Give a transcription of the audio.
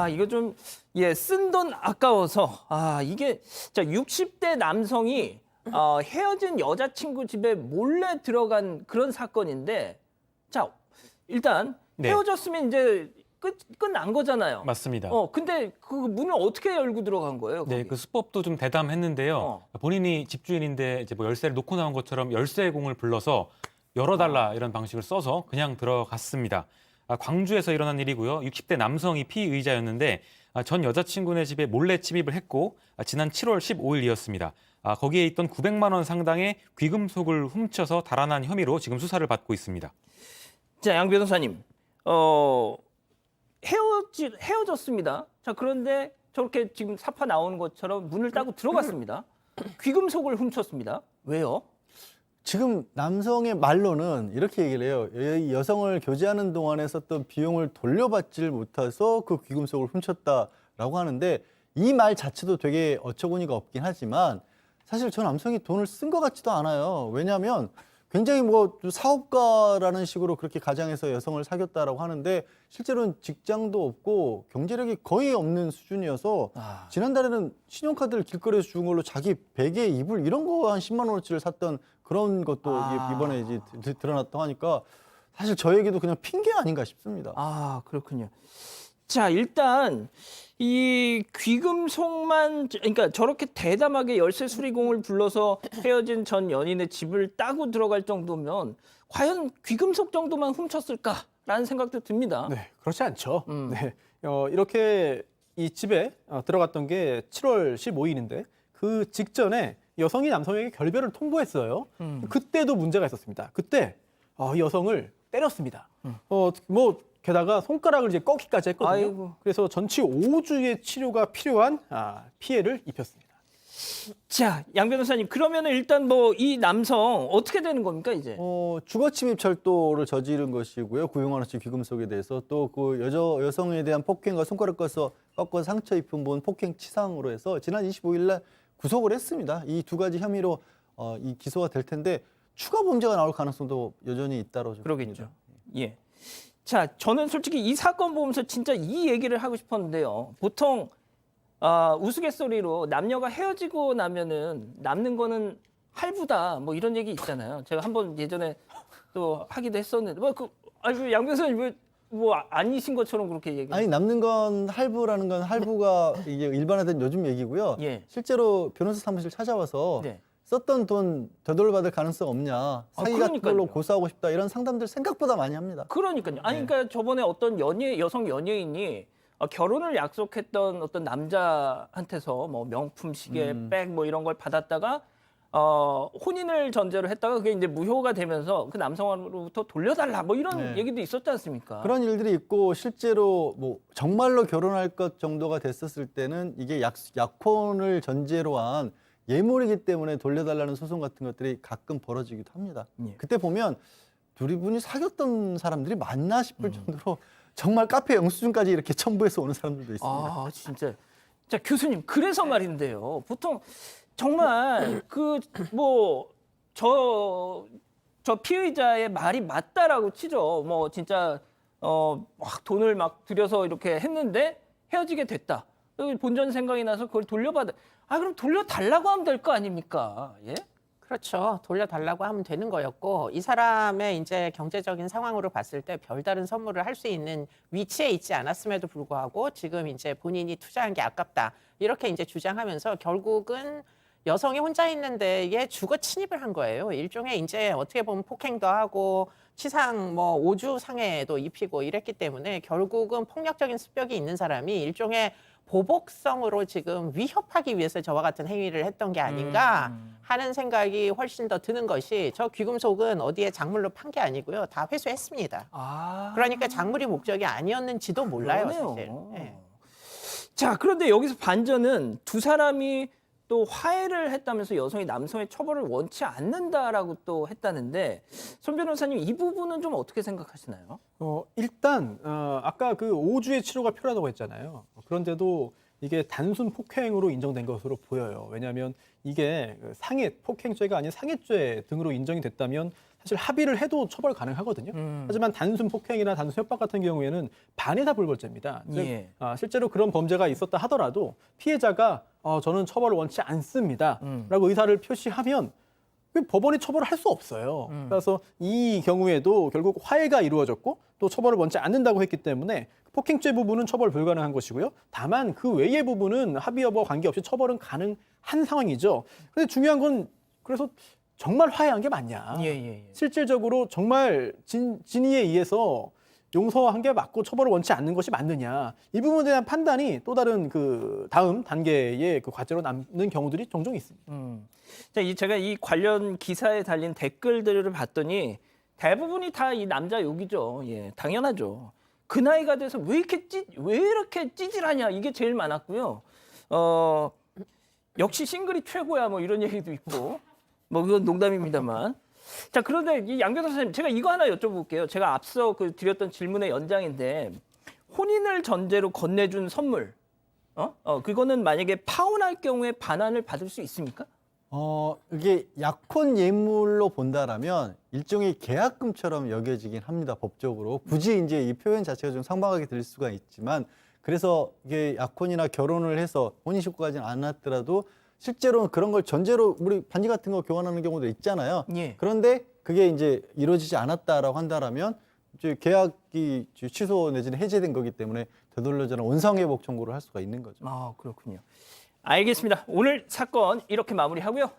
이거 좀, 쓴 돈 아까워서. 이게, 자, 60대 남성이 헤어진 여자친구 집에 몰래 들어간 그런 사건인데, 자, 일단 네. 헤어졌으면 이제 끝난 거잖아요. 맞습니다. 근데 그 문을 어떻게 열고 들어간 거예요? 네, 거기? 그 수법도 좀 대담했는데요. 본인이 집주인인데 이제 뭐 열쇠를 놓고 나온 것처럼 열쇠공을 불러서 열어달라 이런 방식을 써서 그냥 들어갔습니다. 광주에서 일어난 일이고요. 60대 남성이 피의자였는데 전 여자친구네 집에 몰래 침입을 했고 지난 7월 15일이었습니다. 거기에 있던 900만 원 상당의 귀금속을 훔쳐서 달아난 혐의로 지금 수사를 받고 있습니다. 자, 양 변호사님, 헤어졌습니다. 자, 그런데 저렇게 지금 사파 나오는 것처럼 문을 따고 들어갔습니다. 귀금속을 훔쳤습니다. 왜요? 지금 남성의 말로는 이렇게 얘기를 해요. 이 여성을 교제하는 동안에 썼던 비용을 돌려받질 못해서 그 귀금속을 훔쳤다라고 하는데 이 말 자체도 되게 어처구니가 없긴 하지만 사실 저 남성이 돈을 쓴 것 같지도 않아요. 왜냐하면 굉장히 뭐 사업가라는 식으로 그렇게 가장해서 여성을 사귀었다라고 하는데 실제로는 직장도 없고 경제력이 거의 없는 수준이어서 지난달에는 신용카드를 길거리에서 주운 걸로 자기 베개, 이불 이런 거 한 10만 원어치를 샀던 그런 것도 이번에 이제 드러났다고 하니까 사실 저에게도 그냥 핑계 아닌가 싶습니다. 그렇군요. 자, 일단 이 귀금속만, 그러니까 저렇게 대담하게 열쇠 수리공을 불러서 헤어진 전 연인의 집을 따고 들어갈 정도면 과연 귀금속 정도만 훔쳤을까라는 생각도 듭니다. 네, 그렇지 않죠. 네, 이렇게 이 집에 들어갔던 게 7월 15일인데 그 직전에 여성이 남성에게 결별을 통보했어요. 그때도 문제가 있었습니다. 그때 이 여성을 때렸습니다. 뭐 게다가 손가락을 이제 꺾기까지 했거든요. 아이고. 그래서 전치 5주의 치료가 필요한 피해를 입혔습니다. 자, 양 변호사님, 그러면은 일단 뭐 이 남성 어떻게 되는 겁니까, 이제? 주거침입 철도를 저지른 것이고요. 900만 원치 귀금속에 대해서 또 그 여성에 대한 폭행과 손가락 꺾어 상처 입힌 본 폭행치상으로 해서 지난 25일 날 구속을 했습니다. 이 두 가지 혐의로 이 기소가 될 텐데 추가 범죄가 나올 가능성도 여전히 있다고 그러겠죠. 예. 자, 저는 솔직히 이 사건 보면서 진짜 이 얘기를 하고 싶었는데요. 보통 우스갯소리로 남녀가 헤어지고 나면은 남는 거는 할부다 뭐 이런 얘기 있잖아요. 제가 한번 예전에 또 하기도 했었는데 양 변호사님 뭐 아니신 것처럼 그렇게 얘기해요. 아니 남는 건 할부라는 건 할부가 이게 일반화된 요즘 얘기고요. 예. 실제로 변호사 사무실 찾아와서 네. 썼던 돈 되돌려받을 가능성 없냐, 사기 같은 걸로 그러니까요. 고소하고 싶다 이런 상담들 생각보다 많이 합니다. 그러니까요. 그러니까 저번에 어떤 여성 연예인이 결혼을 약속했던 어떤 남자한테서 뭐 명품 시계, 백 뭐 이런 걸 받았다가 혼인을 전제로 했다가 그게 이제 무효가 되면서 그 남성으로부터 돌려달라 뭐 이런 얘기도 있었지 않습니까? 그런 일들이 있고 실제로 뭐 정말로 결혼할 것 정도가 됐었을 때는 이게 약혼을 전제로 한 예물이기 때문에 돌려달라는 소송 같은 것들이 가끔 벌어지기도 합니다. 그때 보면 둘이 분이 사귀었던 사람들이 맞나 싶을 정도로 정말 카페 영수증까지 이렇게 첨부해서 오는 사람들도 있습니다. 진짜. 자, 교수님, 그래서 말인데요. 보통 정말 저 피의자의 말이 맞다라고 치죠. 뭐 진짜 막 돈을 막 들여서 이렇게 했는데 헤어지게 됐다. 본전 생각이 나서 그걸 돌려받아. 그럼 돌려달라고 하면 될 거 아닙니까? 예? 그렇죠. 돌려달라고 하면 되는 거였고 이 사람의 이제 경제적인 상황으로 봤을 때 별다른 선물을 할 수 있는 위치에 있지 않았음에도 불구하고 지금 이제 본인이 투자한 게 아깝다 이렇게 이제 주장하면서 결국은 여성이 혼자 있는데 얘 주거 침입을 한 거예요. 일종의 이제 어떻게 보면 폭행도 하고 치상 뭐 5주 상해도 입히고 이랬기 때문에 결국은 폭력적인 습벽이 있는 사람이 일종의 보복성으로 지금 위협하기 위해서 저와 같은 행위를 했던 게 아닌가 하는 생각이 훨씬 더 드는 것이 저 귀금속은 어디에 작물로 판 게 아니고요. 다 회수했습니다. 그러니까 작물이 목적이 아니었는지도 몰라요. 그러네요. 사실. 네. 자, 그런데 여기서 반전은 두 사람이 또 화해를 했다면서 여성이 남성의 처벌을 원치 않는다라고 또 했다는데 손 변호사님 이 부분은 좀 어떻게 생각하시나요? 일단 아까 그 5주의 치료가 필요하다고 했잖아요. 그런데도 이게 단순 폭행으로 인정된 것으로 보여요. 왜냐하면 이게 상해 폭행죄가 아닌 상해죄 등으로 인정이 됐다면 사실 합의를 해도 처벌 가능하거든요. 하지만 단순 폭행이나 단순 협박 같은 경우에는 반의사 불벌죄입니다. 즉, 예. 실제로 그런 범죄가 있었다 하더라도 피해자가 저는 처벌을 원치 않습니다라고 의사를 표시하면 법원이 처벌을 할 수 없어요. 그래서 이 경우에도 결국 화해가 이루어졌고 또 처벌을 원치 않는다고 했기 때문에 폭행죄 부분은 처벌 불가능한 것이고요. 다만 그 외의 부분은 합의 여부와 관계없이 처벌은 가능한 상황이죠. 근데 중요한 건 그래서 정말 화해한 게 맞냐. 예. 실질적으로 정말 진위에 의해서 용서한 게 맞고 처벌을 원치 않는 것이 맞느냐. 이 부분에 대한 판단이 또 다른 그 다음 단계의 그 과제로 남는 경우들이 종종 있습니다. 자, 제가 이 관련 기사에 달린 댓글들을 봤더니 대부분이 다 이 남자 욕이죠. 예, 당연하죠. 그 나이가 돼서 왜 이렇게 찌질하냐 이게 제일 많았고요. 역시 싱글이 최고야 뭐 이런 얘기도 있고 뭐 그건 농담입니다만. 자, 그런데 이 양교사 선생님 제가 이거 하나 여쭤볼게요. 제가 앞서 드렸던 질문의 연장인데 혼인을 전제로 건네준 선물, 그거는 만약에 파혼할 경우에 반환을 받을 수 있습니까? 이게 약혼 예물로 본다라면 일종의 계약금처럼 여겨지긴 합니다, 법적으로. 굳이 이제 이 표현 자체가 좀 상박하게 들릴 수가 있지만, 그래서 이게 약혼이나 결혼을 해서 혼인신고까지는 않았더라도 실제로는 그런 걸 전제로 우리 반지 같은 거 교환하는 경우도 있잖아요. 예. 그런데 그게 이제 이루어지지 않았다라고 한다라면 이제 계약이 취소 내지는 해제된 거기 때문에 되돌려주는 원상회복 청구를 할 수가 있는 거죠. 아, 그렇군요. 알겠습니다. 오늘 사건 이렇게 마무리하고요.